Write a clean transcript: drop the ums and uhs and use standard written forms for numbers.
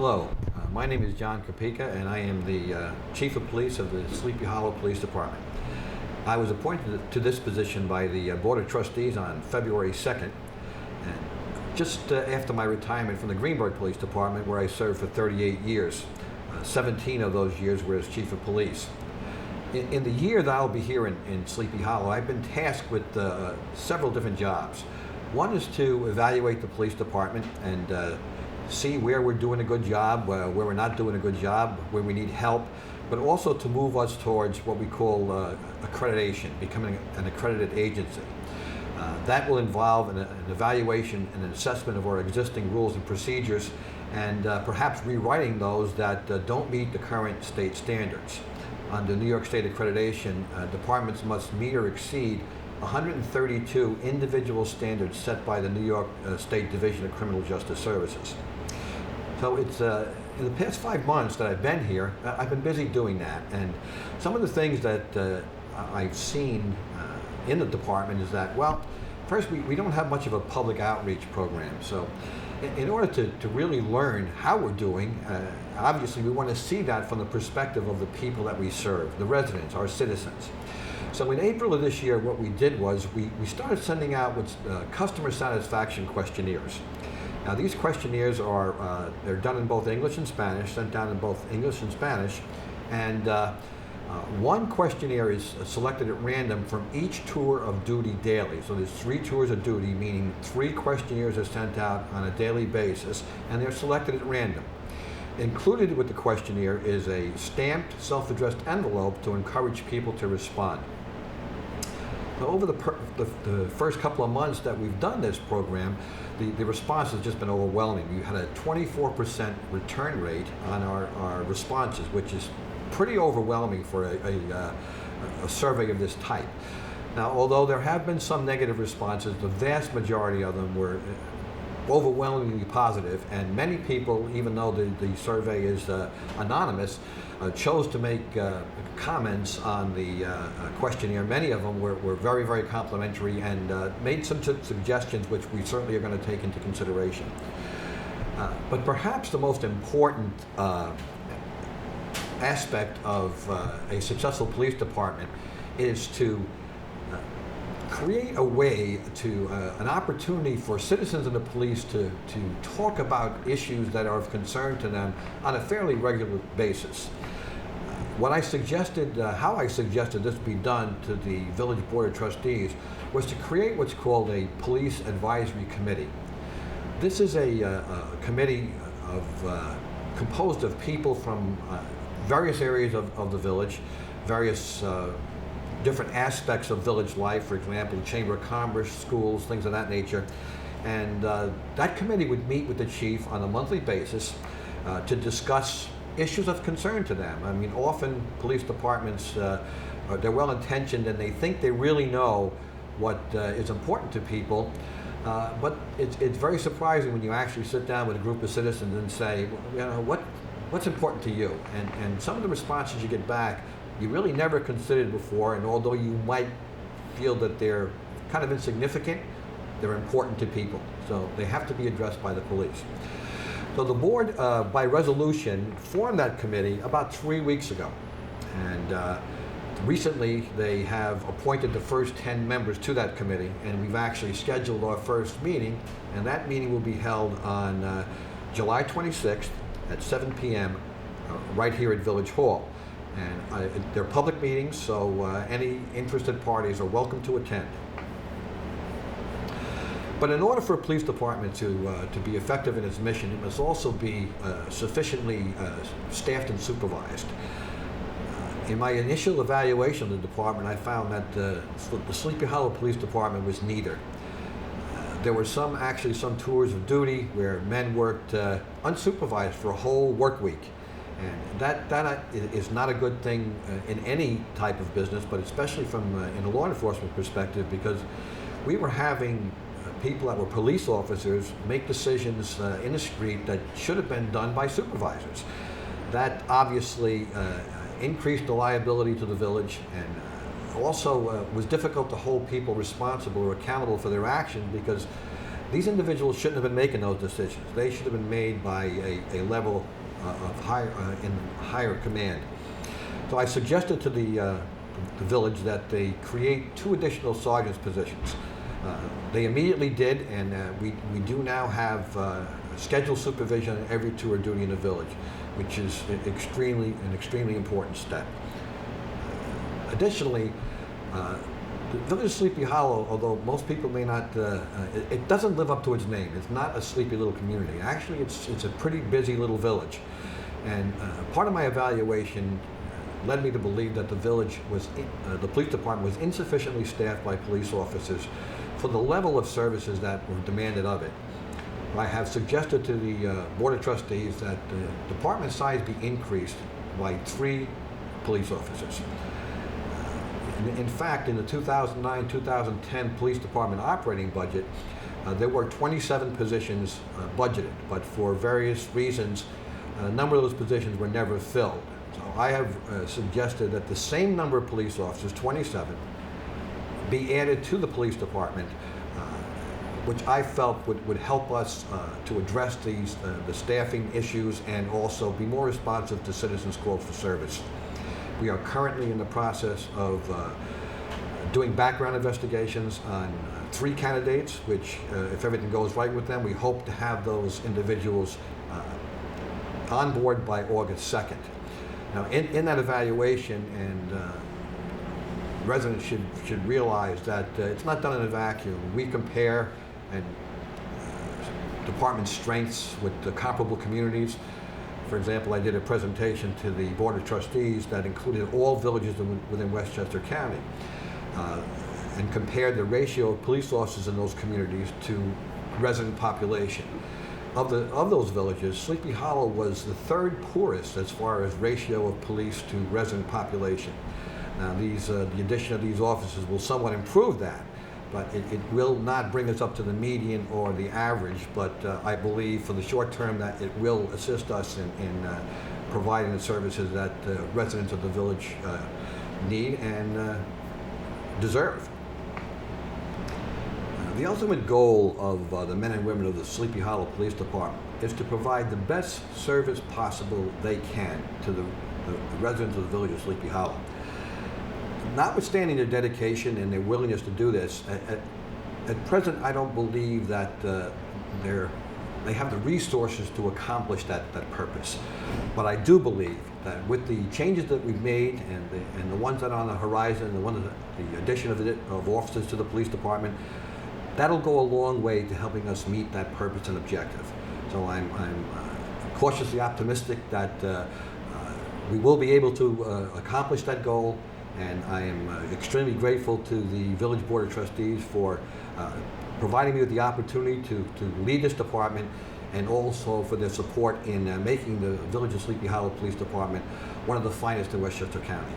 Hello, my name is Chief Kapica and I am the Chief of Police of the Sleepy Hollow Police Department. I was appointed to this position by the Board of Trustees on February 2nd, and just after my retirement from the Greenburgh Police Department, where I served for 38 years. 17 of those years were as Chief of Police. In the year that I'll be here in Sleepy Hollow, I've been tasked with several different jobs. One is to evaluate the police department and see where we're doing a good job, where we're not doing a good job, where we need help, but also to move us towards what we call accreditation, becoming an accredited agency. That will involve an evaluation and an assessment of our existing rules and procedures, and perhaps rewriting those that don't meet the current state standards. Under New York State accreditation, departments must meet or exceed 132 individual standards set by the New York State Division of Criminal Justice Services. So it's in the past 5 months that I've been here, I've been busy doing that. And some of the things that I've seen in the department is that, well, first, we don't have much of a public outreach program. So in order to really learn how we're doing, obviously we want to see that from the perspective of the people that we serve, the residents, our citizens. So in April of this year, what we did was we started sending out what's customer satisfaction questionnaires. Now these questionnaires are, they're done in both English and Spanish, sent out in both English and Spanish, and one questionnaire is selected at random from each tour of duty daily. So there's 3 tours of duty, meaning 3 questionnaires are sent out on a daily basis, and they're selected at random. Included with the questionnaire is a stamped, self-addressed envelope to encourage people to respond. So over the first couple of months that we've done this program, the response has just been overwhelming. We had a 24% return rate on our responses, which is pretty overwhelming for a survey of this type. Now, although there have been some negative responses, the vast majority of them were overwhelmingly positive, and many people, even though the survey is anonymous, chose to make comments on the questionnaire. Many of them were very, very complimentary and made some suggestions which we certainly are going to take into consideration. But perhaps the most important aspect of a successful police department is to create a way to an opportunity for citizens and the police to talk about issues that are of concern to them on a fairly regular basis. What I suggested, how I suggested this be done to the Village Board of Trustees was to create what's called a Police Advisory Committee. This is a committee composed of people from various areas of the village, various different aspects of village life, for example, the Chamber of Commerce, schools, things of that nature. And that committee would meet with the chief on a monthly basis to discuss issues of concern to them. I mean, often police departments, they're well-intentioned and they think they really know what is important to people, but it's very surprising when you actually sit down with a group of citizens and say, well, you know, what's important to you? And some of the responses you get back, you really never considered before, and although you might feel that they're kind of insignificant, they're important to people. So they have to be addressed by the police. So the board, by resolution, formed that committee about 3 weeks ago. And recently they have appointed the first 10 members to that committee, and we've actually scheduled our first meeting, and that meeting will be held on July 26th at 7 p.m. Right here at Village Hall. And they're public meetings, so any interested parties are welcome to attend. But in order for a police department to be effective in its mission, it must also be sufficiently staffed and supervised. In my initial evaluation of the department, I found that the Sleepy Hollow Police Department was neither. There were some tours of duty where men worked unsupervised for a whole work week. And that is not a good thing in any type of business, but especially from in a law enforcement perspective, because we were having people that were police officers make decisions in the street that should have been done by supervisors. That obviously increased the liability to the village, and also was difficult to hold people responsible or accountable for their actions, because these individuals shouldn't have been making those decisions. They should have been made by a level of higher command. So I suggested to the village that they create 2 additional sergeant's positions. They immediately did, and we do now have scheduled supervision on every tour of duty in the village, which is an extremely important step. Additionally, the village of Sleepy Hollow, although most people may not, it doesn't live up to its name. It's not a sleepy little community. Actually, it's a pretty busy little village. And part of my evaluation led me to believe that the village was, the police department was insufficiently staffed by police officers for the level of services that were demanded of it. I have suggested to the Board of Trustees that the department size be increased by 3 police officers. In fact, in the 2009-2010 police department operating budget, there were 27 positions budgeted, but for various reasons, a number of those positions were never filled. So I have suggested that the same number of police officers, 27, be added to the police department, which I felt would help us to address the staffing issues and also be more responsive to citizens' calls for service. We are currently in the process of doing background investigations on 3 candidates, which, if everything goes right with them, we hope to have those individuals on board by August 2nd. Now, in that evaluation, and residents should realize that it's not done in a vacuum. We compare and department strengths with the comparable communities. For example, I did a presentation to the Board of Trustees that included all villages within Westchester County and compared the ratio of police officers in those communities to resident population. Of those villages, Sleepy Hollow was the 3rd poorest as far as ratio of police to resident population. Now, the addition of these officers will somewhat improve that, but it will not bring us up to the median or the average, but I believe for the short term that it will assist us in providing the services that residents of the village need and deserve. The ultimate goal of the men and women of the Sleepy Hollow Police Department is to provide the best service possible they can to the residents of the village of Sleepy Hollow. Notwithstanding their dedication and their willingness to do this, at present I don't believe that they have the resources to accomplish that purpose. But I do believe that with the changes that we've made and the ones that are on the horizon, the addition of officers to the police department, that'll go a long way to helping us meet that purpose and objective. So I'm cautiously optimistic that we will be able to accomplish that goal, and I am extremely grateful to the Village Board of Trustees for providing me with the opportunity to lead this department, and also for their support in making the Village of Sleepy Hollow Police Department one of the finest in Westchester County.